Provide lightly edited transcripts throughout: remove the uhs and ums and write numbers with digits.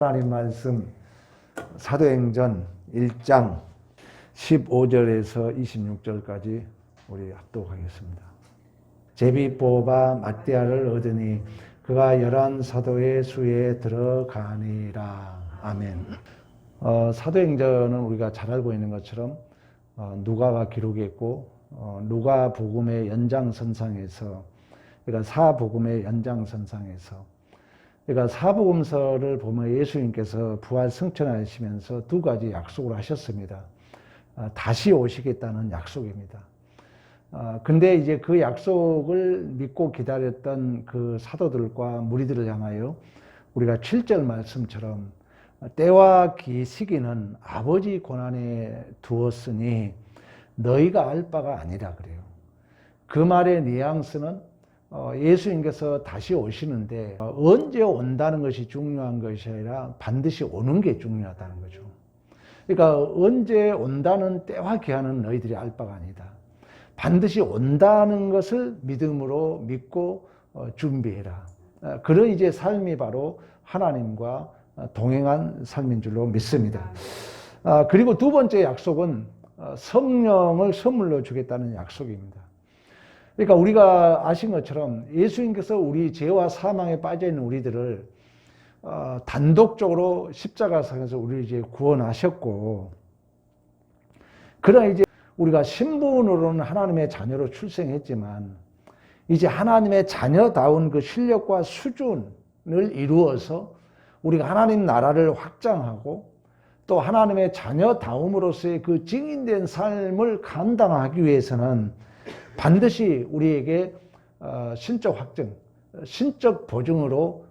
하나님 말씀 사도행전 1장 15절에서 26절까지 우리 합독하겠습니다. 제비 뽑아 마띠아를 얻으니 그가 11 사도의 수에 들어가니라. 아멘. 사도행전은 우리가 잘 알고 있는 것처럼 누가가 기록했고 누가 복음의 연장선상에서, 그러니까 사복음의 연장선상에서, 그러니까 사복음서를 보면 예수님께서 부활 승천하시면서 두 가지 약속을 하셨습니다. 다시 오시겠다는 약속입니다. 근데 이제 그 약속을 믿고 기다렸던 그 사도들과 무리들을 향하여 우리가 7절 말씀처럼 때와 시기는 아버지 권한에 두었으니 너희가 알 바가 아니라 그래요. 그 말의 뉘앙스는 예수님께서 다시 오시는데 언제 온다는 것이 중요한 것이 아니라 반드시 오는 게 중요하다는 거죠. 그러니까 언제 온다는 때와 기한은 너희들이 알 바가 아니다. 반드시 온다는 것을 믿음으로 믿고 준비해라. 그런 이제 삶이 바로 하나님과 동행한 삶인 줄로 믿습니다. 그리고 두 번째 약속은 성령을 선물로 주겠다는 약속입니다. 그러니까 우리가 아신 것처럼 예수님께서 우리 죄와 사망에 빠져 있는 우리들을 단독적으로 십자가상에서 우리를 이제 구원하셨고, 그러나 이제 우리가 신분으로는 하나님의 자녀로 출생했지만 이제 하나님의 자녀다운 그 실력과 수준을 이루어서 우리가 하나님 나라를 확장하고 또 하나님의 자녀다움으로서의 그 증인된 삶을 감당하기 위해서는 반드시 우리에게 신적 확증, 신적 보증으로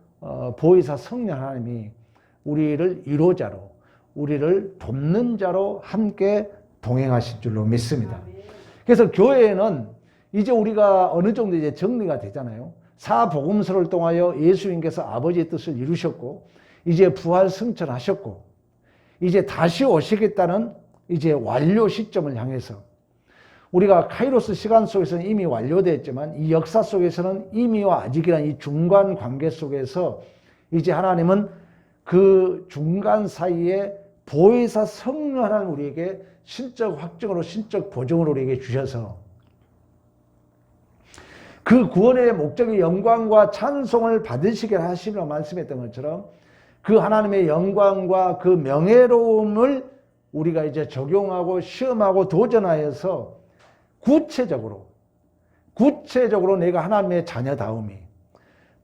보혜사 성령 하나님이 우리를 위로자로, 우리를 돕는 자로 함께 동행하실 줄로 믿습니다. 그래서 교회에는 이제 우리가 어느 정도 이제 정리가 되잖아요. 사복음서를 통하여 예수님께서 아버지의 뜻을 이루셨고 이제 부활 승천하셨고 이제 다시 오시겠다는 이제 완료 시점을 향해서 우리가 카이로스 시간 속에서는 이미 완료됐지만 이 역사 속에서는 이미와 아직이라는 이 중간 관계 속에서 이제 하나님은 그 중간 사이에 보혜사 성령 하나님 우리에게 신적 확증으로 신적 보증으로 우리에게 주셔서 그 구원의 목적의 영광과 찬송을 받으시게 하시며 말씀했던 것처럼 그 하나님의 영광과 그 명예로움을 우리가 이제 적용하고 시험하고 도전하여서 구체적으로 내가 하나님의 자녀다움이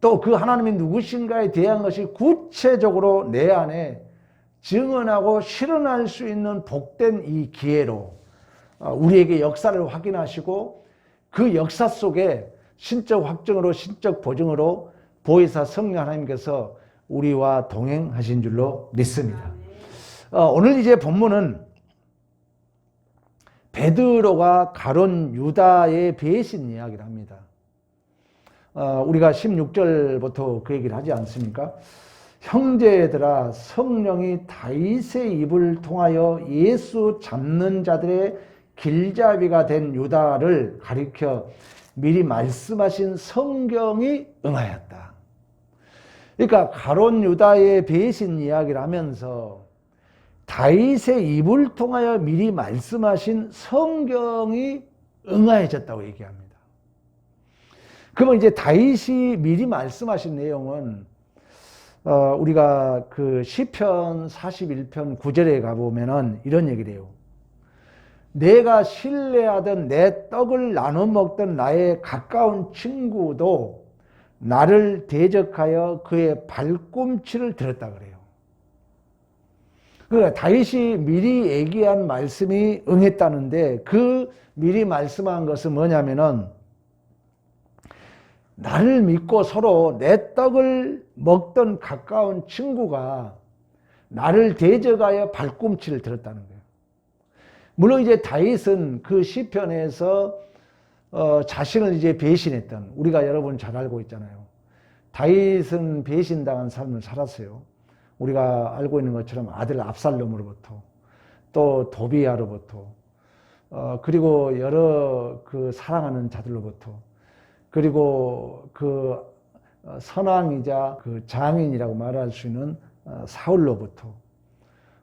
또 그 하나님이 누구신가에 대한 것이 구체적으로 내 안에 증언하고 실현할 수 있는 복된 이 기회로 우리에게 역사를 확인하시고 그 역사 속에 신적 확증으로 신적 보증으로 보혜사 성령 하나님께서 우리와 동행하신 줄로 믿습니다. 오늘 이제 본문은 베드로가 가론 유다의 배신 이야기를 합니다. 우리가 16절부터 그 얘기를 하지 않습니까? 형제들아, 성령이 다윗의 입을 통하여 예수 잡는 자들의 길잡이가 된 유다를 가리켜 미리 말씀하신 성경이 응하였다. 그러니까 가론 유다의 배신 이야기를 하면서 다윗의 입을 통하여 미리 말씀하신 성경이 응하여졌다고 얘기합니다. 그러면 이제 다윗이 미리 말씀하신 내용은 우리가 그 시편 41편 9절에 가보면은 이런 얘기를 해요. 내가 신뢰하던 내 떡을 나눠 먹던 나의 가까운 친구도 나를 대적하여 그의 발꿈치를 들었다 그래요. 그러니까 다윗이 미리 얘기한 말씀이 응했다는데 그 미리 말씀한 것은 뭐냐면은 나를 믿고 서로 내 떡을 먹던 가까운 친구가 나를 대적하여 발꿈치를 들었다는 거예요. 물론 이제 다윗은 그 시편에서 자신을 이제 배신했던, 우리가 여러분 잘 알고 있잖아요. 다윗은 배신당한 삶을 살았어요. 우리가 알고 있는 것처럼 아들 압살롬으로부터 또 도비야로부터 그리고 여러 그 사랑하는 자들로부터 그리고 그 선왕이자 그 장인이라고 말할 수 있는 사울로부터,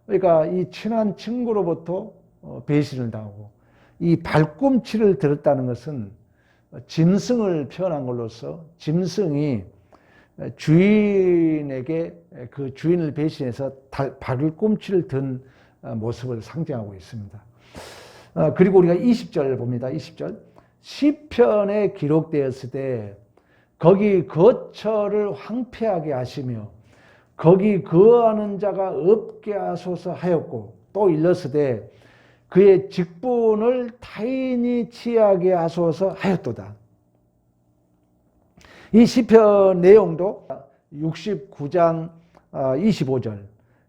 그러니까 이 친한 친구로부터 배신을 당하고, 이 발꿈치를 들었다는 것은 짐승을 표현한 걸로서 짐승이 주인에게 그 주인을 배신해서 발꿈치를 든 모습을 상징하고 있습니다. 그리고 우리가 20절 봅니다. 20절. 시편에 기록되었을 때 거기 거처를 황폐하게 하시며 거기 거하는 자가 없게 하소서 하였고, 또 일렀으되 그의 직분을 타인이 취하게 하소서 하였도다. 이 시편 내용도 69장 25절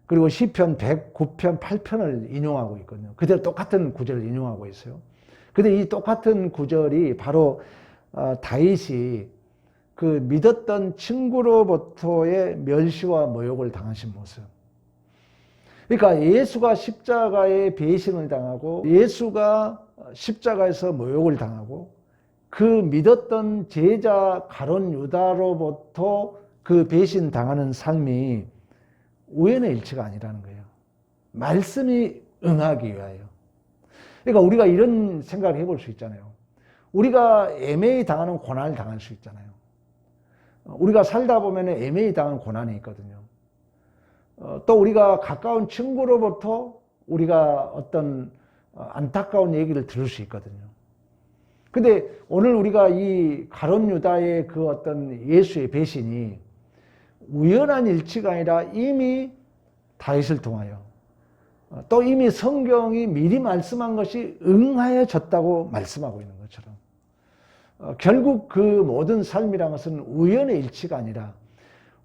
그리고 시편 109편 8편을 인용하고 있거든요. 그대로 똑같은 구절을 인용하고 있어요. 근데 이 똑같은 구절이 바로 다윗이 그 믿었던 친구로부터의 멸시와 모욕을 당하신 모습. 그러니까 예수가 십자가에 배신을 당하고 예수가 십자가에서 모욕을 당하고 그 믿었던 제자 가룟 유다로부터 그 배신 당하는 삶이 우연의 일치가 아니라는 거예요. 말씀이 응하기 위하여. 그러니까 우리가 이런 생각을 해볼 수 있잖아요. 우리가 애매히 당하는 고난을 당할 수 있잖아요. 우리가 살다 보면 애매히 당하는 고난이 있거든요. 또 우리가 가까운 친구로부터 우리가 어떤 안타까운 얘기를 들을 수 있거든요. 근데 오늘 우리가 이 가룟 유다의 그 어떤 예수의 배신이 우연한 일치가 아니라 이미 다윗을 통하여 또 이미 성경이 미리 말씀한 것이 응하여졌다고 말씀하고 있는 것처럼 결국 그 모든 삶이란 것은 우연의 일치가 아니라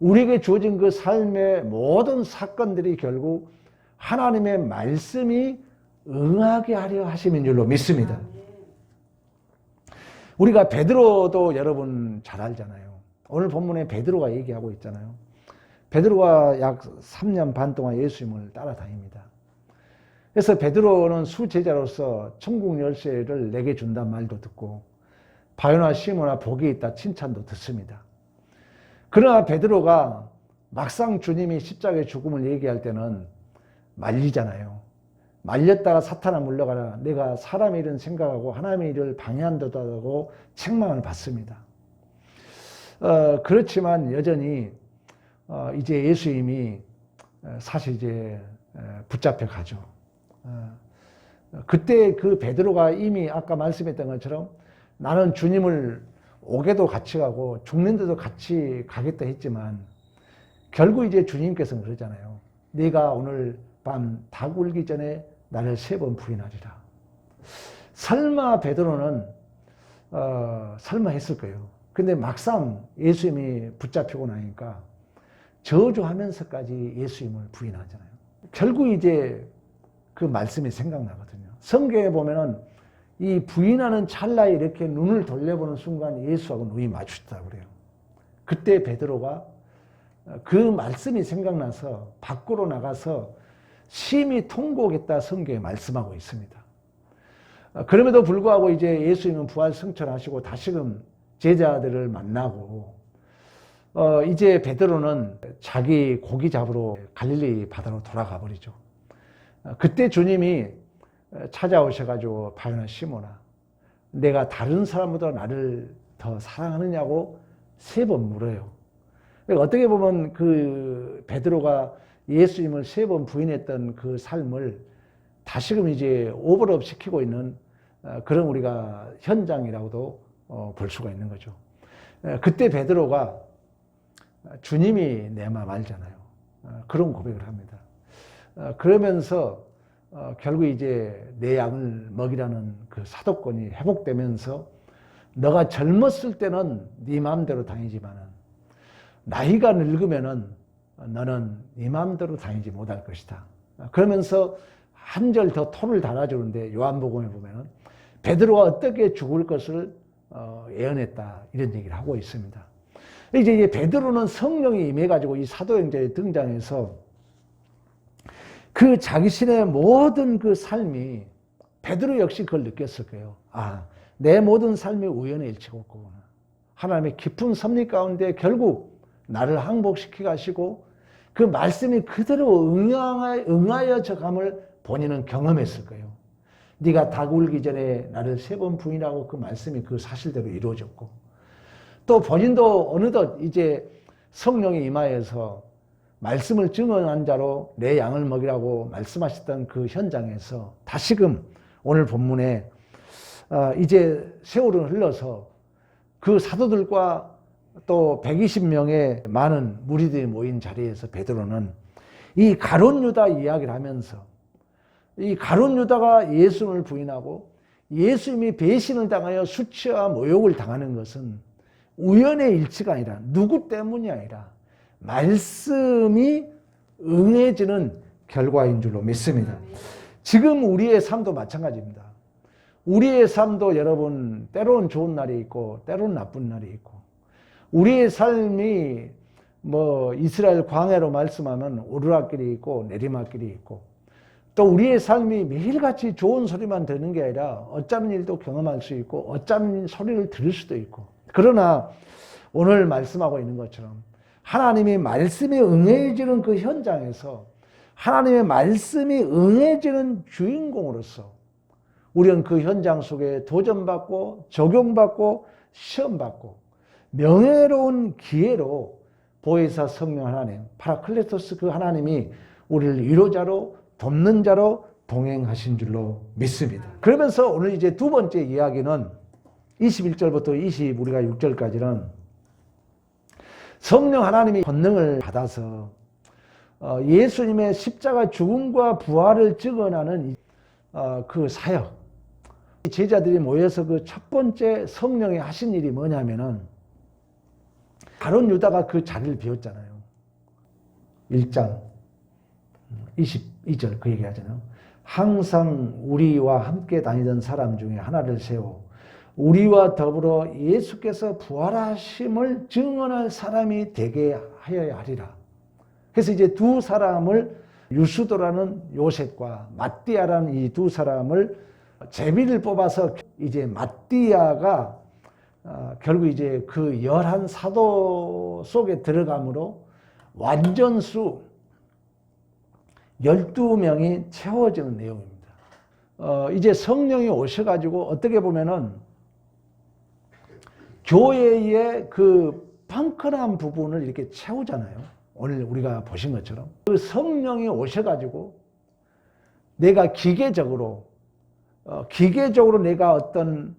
우리에게 주어진 그 삶의 모든 사건들이 결국 하나님의 말씀이 응하게 하려 하심인 줄로 믿습니다. 우리가 베드로도 여러분 잘 알잖아요. 오늘 본문에 베드로가 얘기하고 있잖아요. 베드로가 약 3년 반 동안 예수님을 따라다닙니다. 그래서 베드로는 수제자로서 천국 열쇠를 내게 준단 말도 듣고 바요나 시모나 복이 있다 칭찬도 듣습니다. 그러나 베드로가 막상 주님이 십자가의 죽음을 얘기할 때는 말리잖아요. 말렸다가 사탄아 물러가라. 내가 사람의 일은 생각하고 하나님의 일을 방해한다고 책망을 받습니다. 그렇지만 여전히 이제 예수님이 사실 이제 붙잡혀 가죠. 그때 그 베드로가 이미 아까 말씀했던 것처럼 나는 주님을 오게도 같이 가고 죽는데도 같이 가겠다 했지만 결국 이제 주님께서는 그러잖아요. 네가 오늘 밤 닭 울기 전에 나를 3번 부인하리라. 설마 베드로는 설마 했을 거예요. 근데 막상 예수님이 붙잡히고 나니까 저주하면서까지 예수님을 부인하잖아요. 결국 이제 그 말씀이 생각나거든요. 성경에 보면은 이 부인하는 찰나에 이렇게 눈을 돌려보는 순간 예수하고 눈이 마주쳤다고 그래요. 그때 베드로가 그 말씀이 생각나서 밖으로 나가서 심히 통곡했다 성경에 말씀하고 있습니다. 그럼에도 불구하고 이제 예수님은 부활 승천하시고 다시금 제자들을 만나고 이제 베드로는 자기 고기 잡으러 갈릴리 바다로 돌아가 버리죠. 그때 주님이 찾아오셔가지고 바요나 시모나 내가 다른 사람보다 나를 더 사랑하느냐고 3번 물어요. 어떻게 보면 그 베드로가 예수님을 3번 부인했던 그 삶을 다시금 이제 오버랩 시키고 있는 그런 우리가 현장이라고도 볼 수가 있는 거죠. 그때 베드로가 주님이 내 마음 알잖아요. 그런 고백을 합니다. 그러면서 결국 이제 내 양을 먹이라는 그 사도권이 회복되면서 너가 젊었을 때는 네 마음대로 다니지만은 나이가 늙으면은 너는 네 마음대로 다니지 못할 것이다. 그러면서 한 절 더 토를 달아주는데 요한복음에 보면은 베드로가 어떻게 죽을 것을 예언했다 이런 얘기를 하고 있습니다. 이제 베드로는 성령이 임해가지고 이 사도행전에 등장해서 그 자기신의 모든 그 삶이 베드로 역시 그걸 느꼈을 거예요. 아, 내 모든 삶이 우연의 일치가 없구나. 하나님의 깊은 섭리 가운데 결국 나를 항복시켜 가시고 그 말씀이 그대로 응하여져 감을 본인은 경험했을 거예요. 네가 닭 울기 전에 나를 3번 부인하고 그 말씀이 그 사실대로 이루어졌고, 또 본인도 어느덧 이제 성령이 임하여서 말씀을 증언한 자로 내 양을 먹이라고 말씀하셨던 그 현장에서 다시금 오늘 본문에 이제 세월은 흘러서 그 사도들과 또 120명의 많은 무리들이 모인 자리에서 베드로는 이 가룟 유다 이야기를 하면서, 이 가룟 유다가 예수님을 부인하고 예수님이 배신을 당하여 수치와 모욕을 당하는 것은 우연의 일치가 아니라, 누구 때문이 아니라 말씀이 응해지는 결과인 줄로 믿습니다. 지금 우리의 삶도 마찬가지입니다. 우리의 삶도 여러분 때로는 좋은 날이 있고 때로는 나쁜 날이 있고, 우리의 삶이 뭐 이스라엘 광야로 말씀하면 오르락길이 있고 내리막길이 있고, 또 우리의 삶이 매일같이 좋은 소리만 듣는 게 아니라 어쩌면 일도 경험할 수 있고 어쩌면 소리를 들을 수도 있고, 그러나 오늘 말씀하고 있는 것처럼 하나님이 말씀이 응해지는 그 현장에서 하나님의 말씀이 응해지는 주인공으로서 우리는 그 현장 속에 도전받고 적용받고 시험받고 명예로운 기회로 보혜사 성령 하나님, 파라클레토스 그 하나님이 우리를 위로자로 돕는 자로 동행하신 줄로 믿습니다. 그러면서 오늘 이제 두 번째 이야기는 21절부터 우리가 6절까지는 성령 하나님이 권능을 받아서 예수님의 십자가 죽음과 부활을 증언하는 그 사역, 제자들이 모여서 그 첫 번째 성령이 하신 일이 뭐냐면은 가룟 유다가 그 자리를 비웠잖아요. 1장 22절 그 얘기하잖아요. 항상 우리와 함께 다니던 사람 중에 하나를 세워 우리와 더불어 예수께서 부활하심을 증언할 사람이 되게 하여야 하리라. 그래서 이제 두 사람을, 유수도라는 요셉과 마띠아라는 이 두 사람을 제비를 뽑아서 이제 마띠아가 결국 이제 그 11사도 속에 들어감으로 완전수 12명이 채워지는 내용입니다. 이제 성령이 오셔가지고 어떻게 보면은 교회의 그 펑크난 부분을 이렇게 채우잖아요. 오늘 우리가 보신 것처럼. 그 성령이 오셔가지고 내가 기계적으로 내가 어떤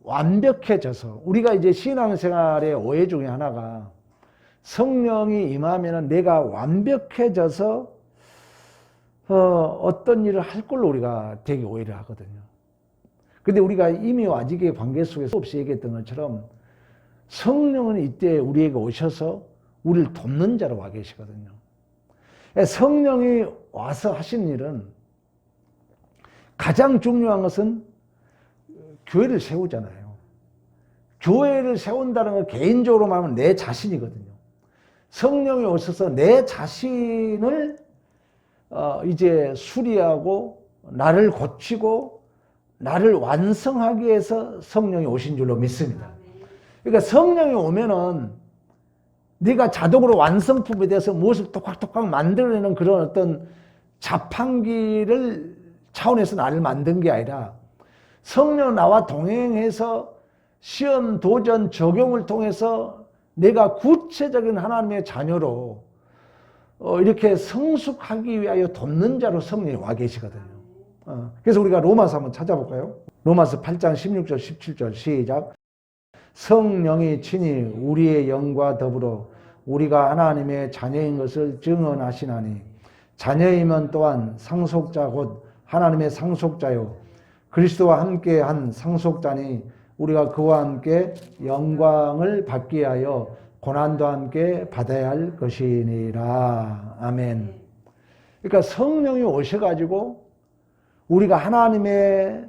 완벽해져서, 우리가 이제 신앙생활의 오해 중에 하나가 성령이 임하면은 내가 완벽해져서 어떤 일을 할 걸로 우리가 되게 오해를 하거든요. 근데 우리가 이미 아직의 관계 속에서 없이 얘기했던 것처럼 성령은 이때 우리에게 오셔서 우리를 돕는 자로 와 계시거든요. 성령이 와서 하신 일은 가장 중요한 것은 교회를 세우잖아요. 교회를 세운다는 건 개인적으로 말하면 내 자신이거든요. 성령이 오셔서 내 자신을 이제 수리하고 나를 고치고 나를 완성하기 위해서 성령이 오신 줄로 믿습니다. 그러니까 성령이 오면은 네가 자동으로 완성품에 대해서 무엇을 똑똑똑 만들어내는 그런 어떤 자판기를 차원에서 나를 만든 게 아니라 성령 나와 동행해서 시험, 도전, 적용을 통해서 내가 구체적인 하나님의 자녀로 이렇게 성숙하기 위하여 돕는 자로 성령이 와 계시거든요. 그래서 우리가 로마서 한번 찾아볼까요? 로마서 8장 16절 17절 시작. 성령이 친히 우리의 영과 더불어 우리가 하나님의 자녀인 것을 증언하시나니 자녀이면 또한 상속자 곧 하나님의 상속자요 그리스도와 함께 한 상속자니 우리가 그와 함께 영광을 받기 위하여 고난도 함께 받아야 할 것이니라. 아멘. 그러니까 성령이 오셔가지고 우리가 하나님의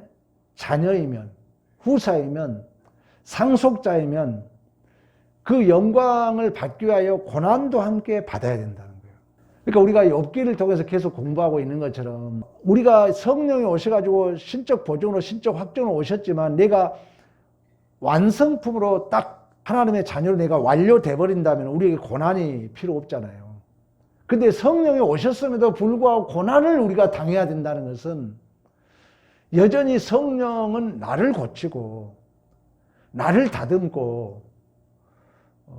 자녀이면, 후사이면, 상속자이면 그 영광을 받기 위하여 고난도 함께 받아야 된다는 거예요. 그러니까 우리가 욥기를 통해서 계속 공부하고 있는 것처럼 우리가 성령이 오셔가지고 신적 보존으로 신적 확정으로 오셨지만 내가 완성품으로 딱 하나님의 자녀로 내가 완료돼 버린다면 우리에게 고난이 필요 없잖아요. 근데 성령이 오셨음에도 불구하고 고난을 우리가 당해야 된다는 것은 여전히 성령은 나를 고치고 나를 다듬고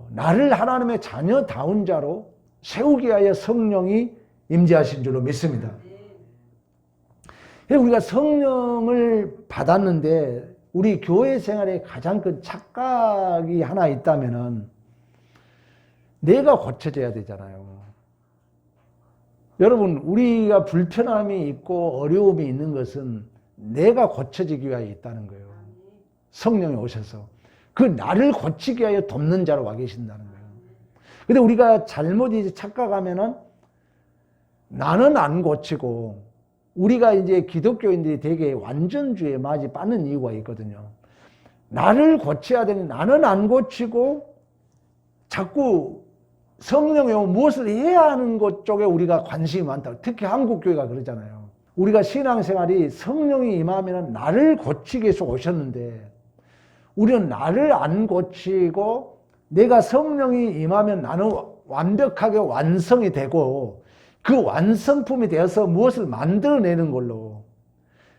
나를 하나님의 자녀다운 자로 세우기 위하여 성령이 임재하신 줄로 믿습니다. 우리가 성령을 받았는데 우리 교회 생활에 가장 큰 착각이 하나 있다면은 내가 고쳐져야 되잖아요. 여러분, 우리가 불편함이 있고 어려움이 있는 것은 내가 고쳐지기 위하여 있다는 거예요. 성령이 오셔서 그 나를 고치기 위하여 돕는 자로 와 계신다는 거예요. 근데 우리가 잘못 이제 착각하면은 나는 안 고치고 우리가 이제 기독교인들이 되게 완전주의에 맞이 빠는 이유가 있거든요. 나를 고쳐야 되는 나는 안 고치고 자꾸 성령이 무엇을 해야 하는 것 쪽에 우리가 관심이 많다. 특히 한국교회가 그러잖아요. 우리가 신앙생활이 성령이 임하면 나를 고치기 위해서 오셨는데 우리는 나를 안 고치고 내가 성령이 임하면 나는 완벽하게 완성이 되고 그 완성품이 되어서 무엇을 만들어내는 걸로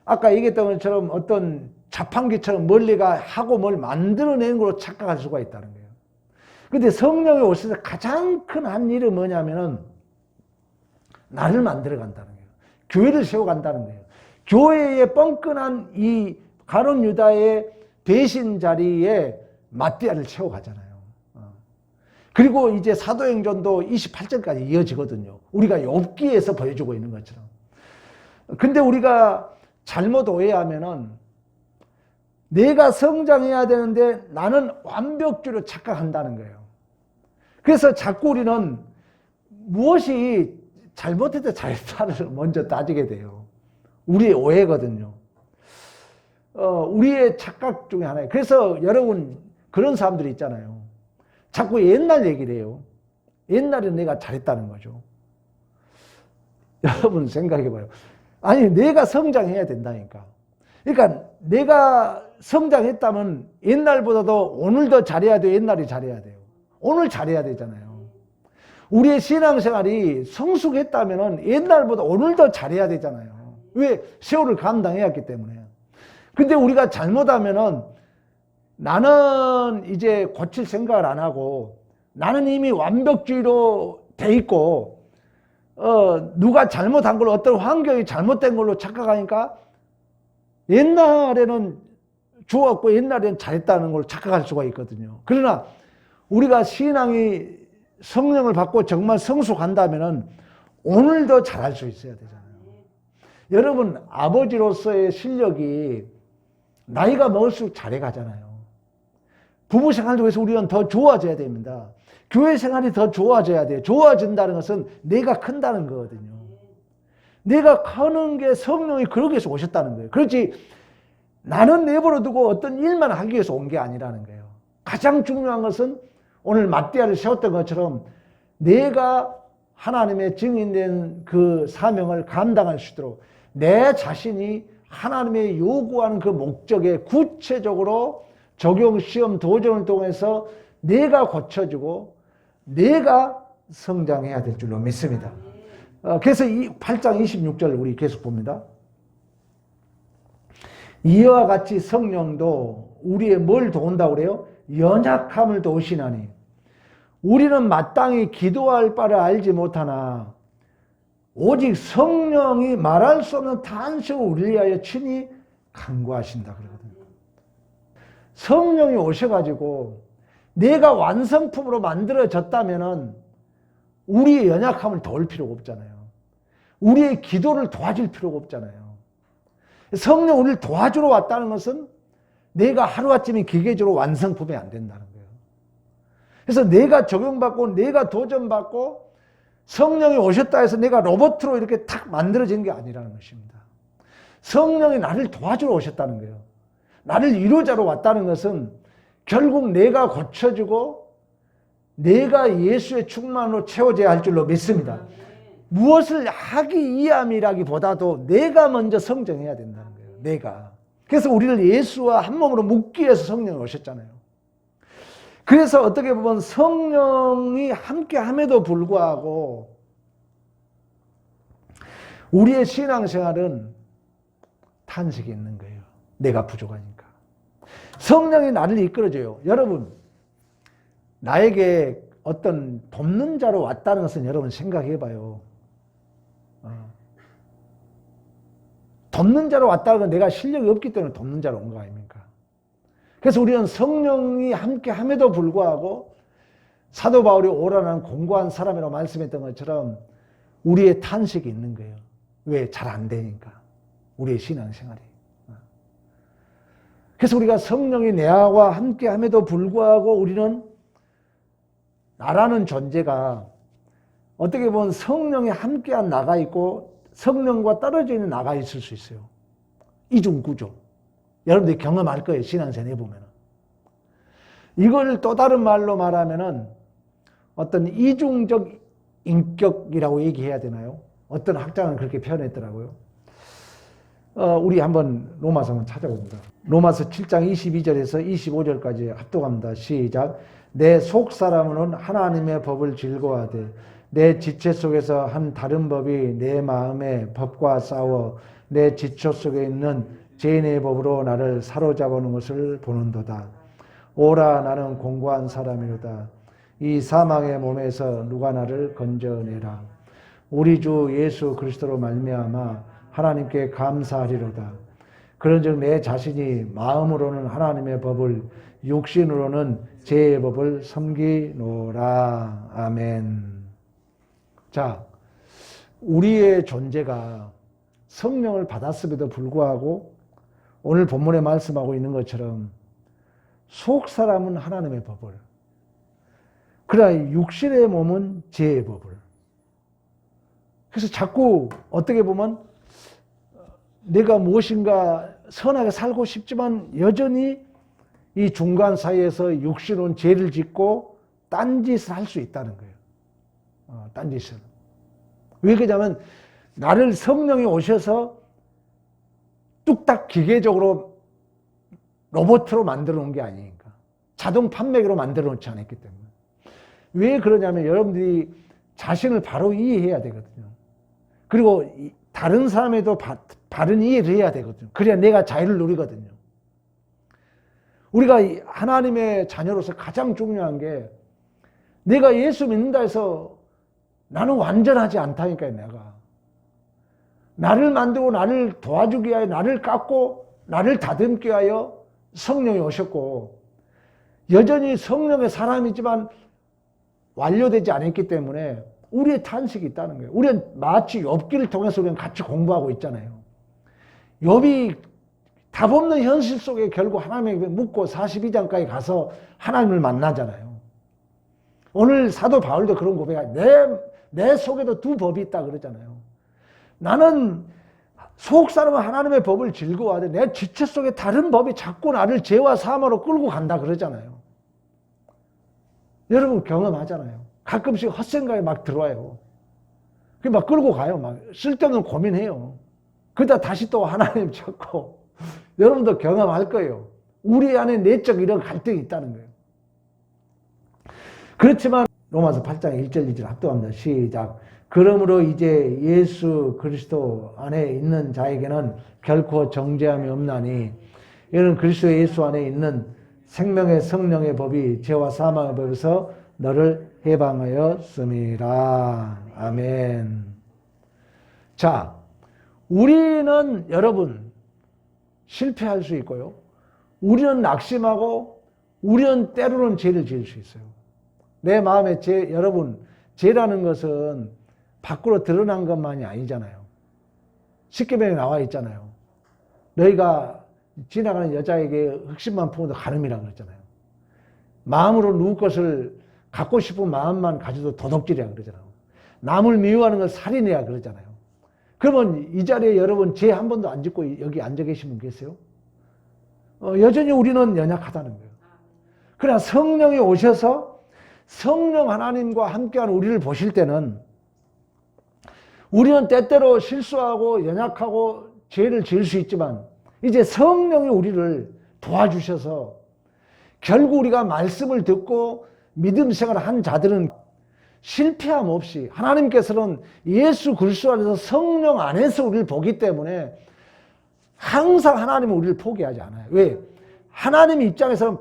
아까 얘기했던 것처럼 어떤 자판기처럼 멀리가 하고 뭘 만들어내는 걸로 착각할 수가 있다는 거예요. 그런데 성령이 오셔서 가장 큰 한 일은 뭐냐면은 나를 만들어 간다는 거예요. 교회를 세워간다는 거예요. 교회의 뻥끈한 이 가룟 유다의 대신 자리에 마띠아를 채워가잖아요. 그리고 이제 사도행전도 28절까지 이어지거든요. 우리가 욥기에서 보여주고 있는 것처럼. 근데 우리가 잘못 오해하면은 내가 성장해야 되는데 나는 완벽주의로 착각한다는 거예요. 그래서 자꾸 우리는 무엇이 잘못했다 잘했다를 먼저 따지게 돼요. 우리의 오해거든요. 우리의 착각 중에 하나예요. 그래서 여러분 그런 사람들이 있잖아요. 자꾸 옛날 얘기를 해요. 옛날에 내가 잘했다는 거죠. 여러분 생각해봐요. 아니 내가 성장해야 된다니까. 그러니까 내가 성장했다면 옛날보다도 오늘 더 잘해야 돼요. 옛날에 잘해야 돼요. 오늘 잘해야 되잖아요. 우리의 신앙생활이 성숙했다면 옛날보다 오늘 더 잘해야 되잖아요. 왜? 세월을 감당해야 했기 때문에. 근데 우리가 잘못하면은 나는 이제 고칠 생각을 안 하고 나는 이미 완벽주의로 돼 있고 누가 잘못한 걸로 어떤 환경이 잘못된 걸로 착각하니까 옛날에는 좋았고 옛날에는 잘했다는 걸 착각할 수가 있거든요. 그러나 우리가 신앙이 성령을 받고 정말 성숙한다면은 오늘 더 잘할 수 있어야 되잖아요. 여러분 아버지로서의 실력이 나이가 먹을수록 잘해가잖아요. 부부 생활도 해서 우리는 더 좋아져야 됩니다. 교회 생활이 더 좋아져야 돼요. 좋아진다는 것은 내가 큰다는 거거든요. 내가 크는 게 성령이 그러기 위해서 오셨다는 거예요. 그렇지 나는 내버려 두고 어떤 일만 하기 위해서 온 게 아니라는 거예요. 가장 중요한 것은 오늘 마띠아를 세웠던 것처럼 내가 하나님의 증인된 그 사명을 감당할 수 있도록 내 자신이 하나님의 요구하는 그 목적에 구체적으로 적용, 시험, 도전을 통해서 내가 고쳐지고 내가 성장해야 될 줄로 믿습니다. 그래서 이 8장 26절 우리 계속 봅니다. 이와 같이 성령도 우리의 뭘 도운다고 그래요? 연약함을 도우시나니 우리는 마땅히 기도할 바를 알지 못하나 오직 성령이 말할 수 없는 탄식을 우리를 위하여 친히 간구하신다 그러거든요. 성령이 오셔가지고 내가 완성품으로 만들어졌다면은 우리의 연약함을 도울 필요가 없잖아요. 우리의 기도를 도와줄 필요가 없잖아요. 성령 우리를 도와주러 왔다는 것은 내가 하루아침에 기계적으로 완성품이 안 된다는 거예요. 그래서 내가 적용받고 내가 도전받고 성령이 오셨다 해서 내가 로봇으로 이렇게 탁 만들어진 게 아니라는 것입니다. 성령이 나를 도와주러 오셨다는 거예요. 나를 위로자로 왔다는 것은 결국 내가 고쳐지고 내가 예수의 충만으로 채워져야 할 줄로 믿습니다. 무엇을 하기 위함이라기보다도 내가 먼저 성장해야 된다는 거예요. 내가. 그래서 우리를 예수와 한 몸으로 묶기 위해서 성령이 오셨잖아요. 그래서 어떻게 보면 성령이 함께 함에도 불구하고 우리의 신앙생활은 탄식이 있는 거예요. 내가 부족하니까. 성령이 나를 이끌어줘요. 여러분, 나에게 어떤 돕는 자로 왔다는 것은 여러분 생각해 봐요. 돕는 자로 왔다는 건 내가 실력이 없기 때문에 돕는 자로 온 거 아닙니까? 그래서 우리는 성령이 함께 함에도 불구하고 사도 바울이 오라는 공고한 사람이라고 말씀했던 것처럼 우리의 탄식이 있는 거예요. 왜? 잘 안 되니까. 우리의 신앙생활이. 그래서 우리가 성령이 내와 함께 함에도 불구하고 우리는 나라는 존재가 어떻게 보면 성령이 함께한 나가 있고 성령과 떨어져 있는 나가 있을 수 있어요. 이중구조. 여러분들이 경험할 거예요. 신앙생활 해보면. 이걸 또 다른 말로 말하면은 어떤 이중적 인격이라고 얘기해야 되나요? 어떤 학자는 그렇게 표현했더라고요. 우리 한번 로마서 한번 찾아봅니다. 로마서 7장 22절에서 25절까지 합독합니다. 시작. 내 속사람은 하나님의 법을 즐거워하되 내 지체 속에서 한 다른 법이 내 마음의 법과 싸워 내 지체 속에 있는 죄인의 법으로 나를 사로잡아오는 것을 보는도다. 오라 나는 공고한 사람이로다. 이 사망의 몸에서 누가 나를 건져내라. 우리 주 예수 그리스도로 말미암아 하나님께 감사하리로다. 그런즉 내 자신이 마음으로는 하나님의 법을 육신으로는 죄의 법을 섬기노라. 아멘. 자, 우리의 존재가 성령을 받았음에도 불구하고 오늘 본문에 말씀하고 있는 것처럼 속사람은 하나님의 법을, 그러나 육신의 몸은 죄의 법을. 그래서 자꾸 어떻게 보면 내가 무엇인가 선하게 살고 싶지만 여전히 이 중간 사이에서 육신은 죄를 짓고 딴짓을 할 수 있다는 거예요. 딴짓을. 왜 그러냐면 나를 성령이 오셔서 뚝딱 기계적으로 로봇으로 만들어 놓은 게 아니니까. 자동 판매기로 만들어 놓지 않았기 때문에. 왜 그러냐면 여러분들이 자신을 바로 이해해야 되거든요. 그리고 다른 사람에도 바른 이해를 해야 되거든요. 그래야 내가 자유를 누리거든요. 우리가 하나님의 자녀로서 가장 중요한 게 내가 예수 믿는다 해서 나는 완전하지 않다니까요. 내가 나를 만들고 나를 도와주기 위하여 나를 깎고 나를 다듬기 위하여 성령이 오셨고 여전히 성령의 사람이지만 완료되지 않았기 때문에 우리의 탄식이 있다는 거예요. 우리는 마치 욥기를 통해서 우리는 같이 공부하고 있잖아요. 욥이 답 없는 현실 속에 결국 하나님에게 묻고 42장까지 가서 하나님을 만나잖아요. 오늘 사도 바울도 그런 고백을 내 속에도 두 법이 있다 그러잖아요. 나는 속사람은 하나님의 법을 즐거워하되 내 지체 속에 다른 법이 자꾸 나를 죄와 사함으로 끌고 간다 그러잖아요. 여러분 경험하잖아요. 가끔씩 헛생각이 막 들어와요. 막 끌고 가요. 막 쓸데없는 고민해요. 그러다 다시 또 하나님 찾고 여러분도 경험할 거예요. 우리 안에 내적 이런 갈등이 있다는 거예요. 그렇지만 로마서 8장 1절 2절 합독합니다. 시작. 그러므로 이제 예수 그리스도 안에 있는 자에게는 결코 정죄함이 없나니 이는 그리스도 예수 안에 있는 생명의 성령의 법이 죄와 사망의 법에서 너를 해방하였음이라. 아멘. 자, 우리는 여러분 실패할 수 있고요. 우리는 낙심하고 우리는 때로는 죄를 지을 수 있어요. 내 마음에 여러분 죄라는 것은 밖으로 드러난 것만이 아니잖아요. 십계명에 나와 있잖아요. 너희가 지나가는 여자에게 흑심만 품어도 간음이라고 그랬잖아요. 마음으로 누구 것을 갖고 싶은 마음만 가져도 도둑질이라 그러잖아요. 남을 미워하는 걸 살인이라 그러잖아요. 그러면 이 자리에 여러분 죄 한 번도 안 짓고 여기 앉아 계신 분 계세요? 여전히 우리는 연약하다는 거예요. 그러나 성령이 오셔서 성령 하나님과 함께한 우리를 보실 때는 우리는 때때로 실수하고 연약하고 죄를 지을 수 있지만 이제 성령이 우리를 도와주셔서 결국 우리가 말씀을 듣고 믿음 생활을 한 자들은 실패함 없이 하나님께서는 예수 그리스도 안에서 성령 안에서 우리를 보기 때문에 항상 하나님은 우리를 포기하지 않아요. 왜? 하나님 입장에서는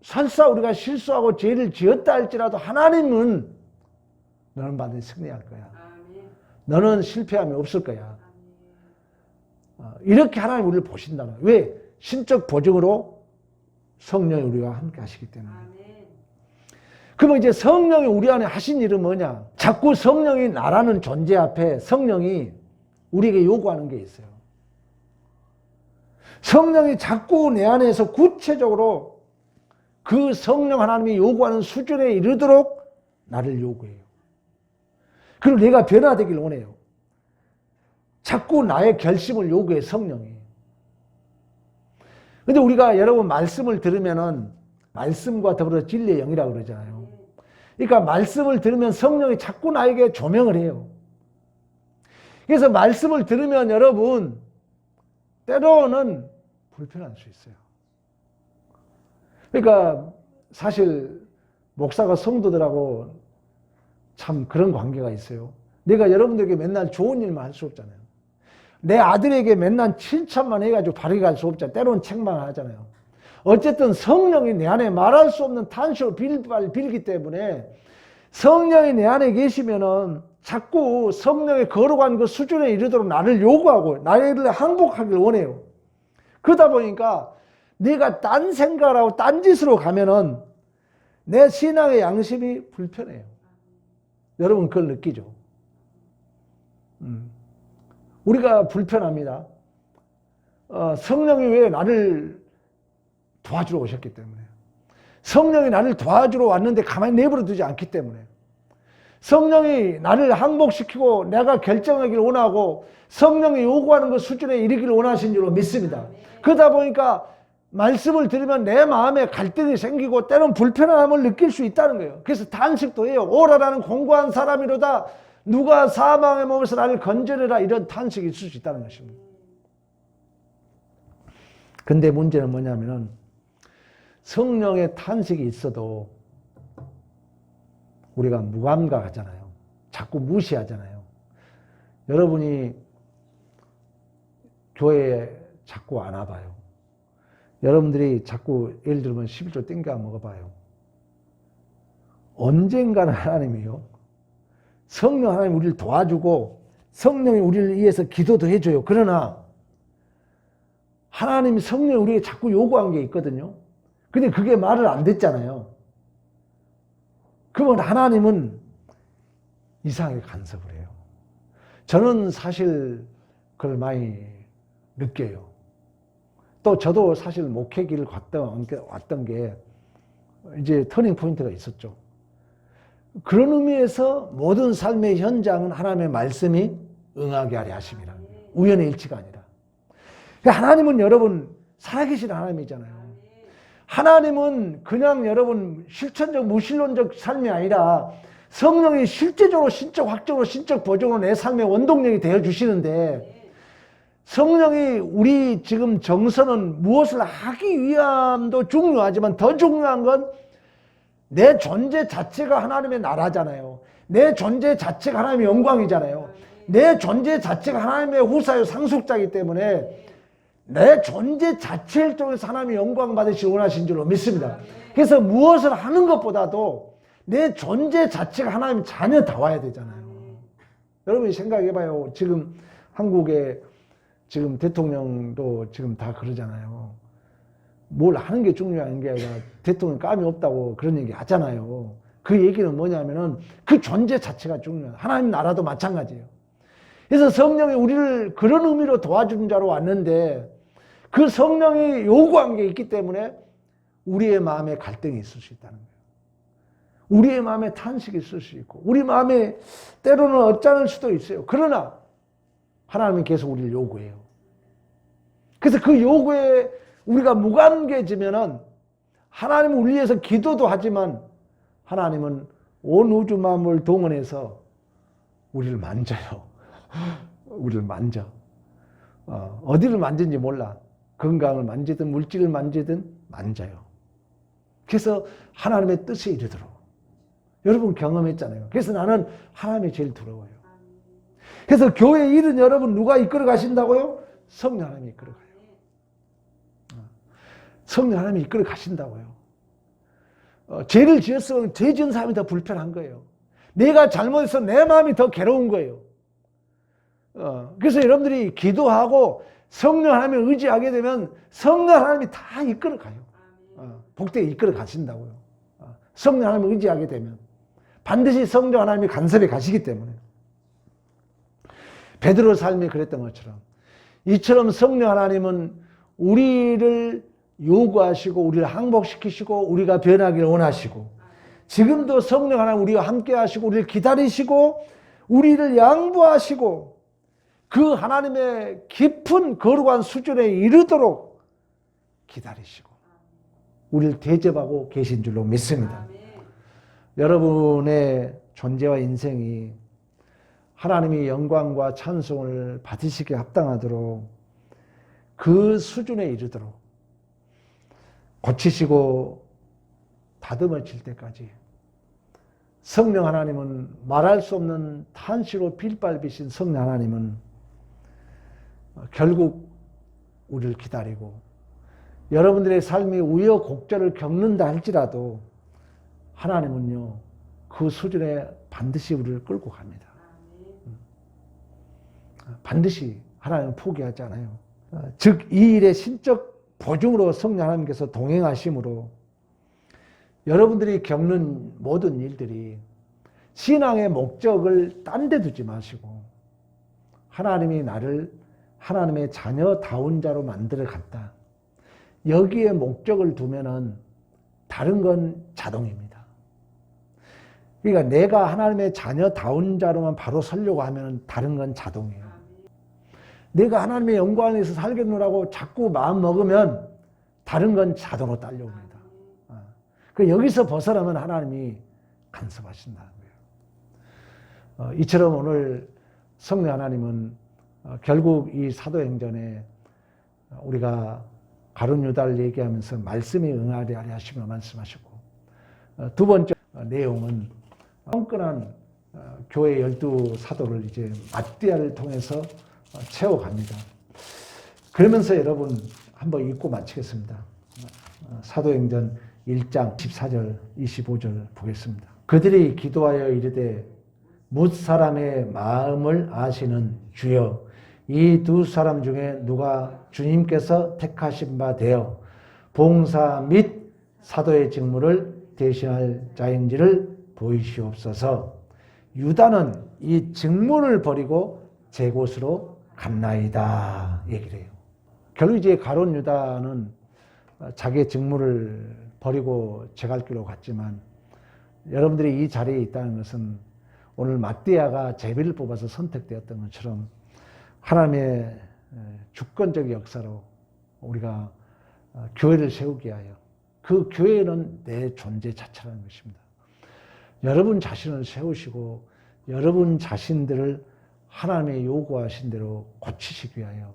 설사 우리가 실수하고 죄를 지었다 할지라도 하나님은 너는 반드시 승리할 거야. 너는 실패함이 없을 거야. 이렇게 하나님 우리를 보신다는 거예요. 왜? 신적 보증으로 성령이 우리와 함께 하시기 때문에. 그러면 이제 성령이 우리 안에 하신 일은 뭐냐? 자꾸 성령이 나라는 존재 앞에 성령이 우리에게 요구하는 게 있어요. 성령이 자꾸 내 안에서 구체적으로 그 성령 하나님이 요구하는 수준에 이르도록 나를 요구해요. 그리고 내가 변화되길 원해요. 자꾸 나의 결심을 요구해, 성령이. 근데 우리가 여러분 말씀을 들으면은 말씀과 더불어 진리의 영이라고 그러잖아요. 그러니까 말씀을 들으면 성령이 자꾸 나에게 조명을 해요. 그래서 말씀을 들으면 여러분 때로는 불편할 수 있어요. 그러니까 사실 목사가 성도들하고 참 그런 관계가 있어요. 내가 여러분들에게 맨날 좋은 일만 할 수 없잖아요. 내 아들에게 맨날 칭찬만 해가지고 바르게 갈 수 없잖아요. 때로는 책망을 하잖아요. 어쨌든 성령이 내 안에 말할 수 없는 탄식을 빌기 때문에 성령이 내 안에 계시면은 자꾸 성령의 거룩한 그 수준에 이르도록 나를 요구하고 나를 항복하길 원해요. 그러다 보니까 내가 딴 생각을 하고 딴 짓으로 가면은 내 신앙의 양심이 불편해요. 여러분 그걸 느끼죠? 우리가 불편합니다. 성령이 왜 나를 도와주러 오셨기 때문에. 성령이 나를 도와주러 왔는데 가만히 내버려 두지 않기 때문에. 성령이 나를 항복시키고 내가 결정하기를 원하고 성령이 요구하는 그 수준에 이르기를 원하신 줄로 믿습니다. 그러다 보니까 말씀을 들으면 내 마음에 갈등이 생기고 때로는 불편함을 느낄 수 있다는 거예요. 그래서 탄식도 해요. 오라라는 공고한 사람이로다 누가 사망의 몸에서 나를 건져내라, 이런 탄식이 있을 수 있다는 것입니다. 근데 문제는 뭐냐면은 성령의 탄식이 있어도 우리가 무감각하잖아요. 자꾸 무시하잖아요. 여러분이 교회에 자꾸 안 와봐요. 여러분들이 자꾸 예를 들면 11조 땡겨 먹어봐요. 언젠가는 하나님이요. 성령 하나님 우리를 도와주고 성령이 우리를 위해서 기도도 해줘요. 그러나 하나님이 성령이 우리에게 자꾸 요구한 게 있거든요. 근데 그게 말을 안 듣잖아요. 그러면 하나님은 이상하게 간섭을 해요. 저는 사실 그걸 많이 느껴요. 또 저도 사실 목회 길을 왔던 게 이제 터닝 포인트가 있었죠. 그런 의미에서 모든 삶의 현장은 하나님의 말씀이 응하게 하려 하심이라는 거예요. 우연의 일치가 아니라. 그러니까 하나님은 여러분 살아계신 하나님이잖아요. 하나님은 그냥 여러분 실천적 무신론적 삶이 아니라 성령이 실제적으로 신적 확정으로 신적 보증으로 내 삶의 원동력이 되어주시는데, 성령이 우리 지금 정서는 무엇을 하기 위함도 중요하지만 더 중요한 건 내 존재 자체가 하나님의 나라잖아요. 내 존재 자체가 하나님의 영광이잖아요. 내 존재 자체가 하나님의 후사요 상속자이기 때문에 내 존재 자체를 통해서 하나님의 영광 받으시기 원하신 줄로 믿습니다. 그래서 무엇을 하는 것보다도 내 존재 자체가 하나님의 자녀다워야 되잖아요. 여러분이 생각해봐요. 지금 한국에 지금 대통령도 지금 다 그러잖아요. 뭘 하는 게 중요한 게 아니라 대통령 감이 없다고 그런 얘기 하잖아요. 그 얘기는 뭐냐면은 그 존재 자체가 중요해요. 하나님 나라도 마찬가지예요. 그래서 성령이 우리를 그런 의미로 도와주는 자로 왔는데 그 성령이 요구한 게 있기 때문에 우리의 마음에 갈등이 있을 수 있다는 거예요. 우리의 마음에 탄식이 있을 수 있고 우리 마음에 때로는 어쩌는 수도 있어요. 그러나 하나님은 계속 우리를 요구해요. 그래서 그 요구에 우리가 무감개지면은 하나님은 우리 위해서 기도도 하지만 하나님은 온 우주 만물을 동원해서 우리를 만져요. 우리를 만져. 어디를 만진지 몰라. 건강을 만지든 물질을 만지든 만져요. 그래서 하나님의 뜻에 이르도록. 여러분 경험했잖아요. 그래서 나는 하나님이 제일 두려워요. 그래서 교회 일은 여러분 누가 이끌어 가신다고요? 성령 하나님이 이끌어 가요. 성령 하나님이 이끌어 가신다고요. 죄를 지었으면 죄 지은 사람이 더 불편한 거예요. 내가 잘못해서 내 마음이 더 괴로운 거예요. 그래서 여러분들이 기도하고 성령 하나님을 의지하게 되면 성령 하나님이 다 이끌어 가요. 복되게 이끌어 가신다고요. 성령 하나님을 의지하게 되면 반드시 성령 하나님이 간섭해 가시기 때문에. 베드로 삶이 그랬던 것처럼 이처럼 성령 하나님은 우리를 요구하시고 우리를 항복시키시고 우리가 변하기를 원하시고 지금도 성령 하나님 우리와 함께 하시고 우리를 기다리시고 우리를 양보하시고 그 하나님의 깊은 거룩한 수준에 이르도록 기다리시고 우리를 대접하고 계신 줄로 믿습니다. 여러분의 존재와 인생이 하나님이 영광과 찬송을 받으시기에 합당하도록 그 수준에 이르도록 고치시고 다듬어질 때까지 성령 하나님은 말할 수 없는 탄식으로 빌발비신 성령 하나님은 결국 우리를 기다리고 여러분들의 삶이 우여곡절을 겪는다 할지라도 하나님은요 그 수준에 반드시 우리를 끌고 갑니다. 반드시 하나님은 포기하지 않아요. 즉 이 일의 신적 보증으로 성령 하나님께서 동행하심으로 여러분들이 겪는 모든 일들이 신앙의 목적을 딴 데 두지 마시고 하나님이 나를 하나님의 자녀다운 자로 만들어 갔다. 여기에 목적을 두면은 다른 건 자동입니다. 그러니까 내가 하나님의 자녀다운 자로만 바로 서려고 하면 다른 건 자동이에요. 내가 하나님의 영광 안에서 살겠노라고 자꾸 마음 먹으면 다른 건 자동으로 딸려옵니다. 여기서 벗어나면 하나님이 간섭하신다는 거예요. 이처럼 오늘 성령 하나님은 결국 이 사도행전에 우리가 가룟 유다를 얘기하면서 말씀이 응하리 하리 하시며 말씀하셨고 두 번째 내용은 끈끈한 교회 12사도를 이제 마띠아를 통해서 채워갑니다. 그러면서 여러분 한번 읽고 마치겠습니다. 사도행전 1장 14절 25절 보겠습니다. 그들이 기도하여 이르되 뭇 사람의 마음을 아시는 주여 이 두 사람 중에 누가 주님께서 택하신 바 되어 봉사 및 사도의 직무를 대신할 자인지를 보이시옵소서. 유다는 이 직무를 버리고 제 곳으로 갔나이다 얘기를 해요. 결국 이제 가룟 유다는 자기의 직무를 버리고 제 갈 길로 갔지만 여러분들이 이 자리에 있다는 것은 오늘 마띠아가 제비를 뽑아서 선택되었던 것처럼 하나님의 주권적 역사로 우리가 교회를 세우기 위하여 그 교회는 내 존재 자체라는 것입니다. 여러분 자신을 세우시고 여러분 자신들을 하나님의 요구하신 대로 고치시기 위하여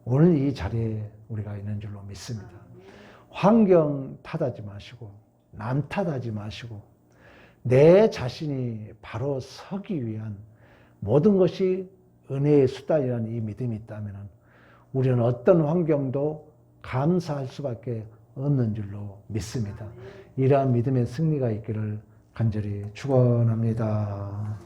오늘 이 자리에 우리가 있는 줄로 믿습니다. 환경 탓하지 마시고 남 탓하지 마시고 내 자신이 바로 서기 위한 모든 것이 은혜의 수단이라는 이 믿음이 있다면 우리는 어떤 환경도 감사할 수밖에 없는 줄로 믿습니다. 이러한 믿음의 승리가 있기를 간절히 축원합니다.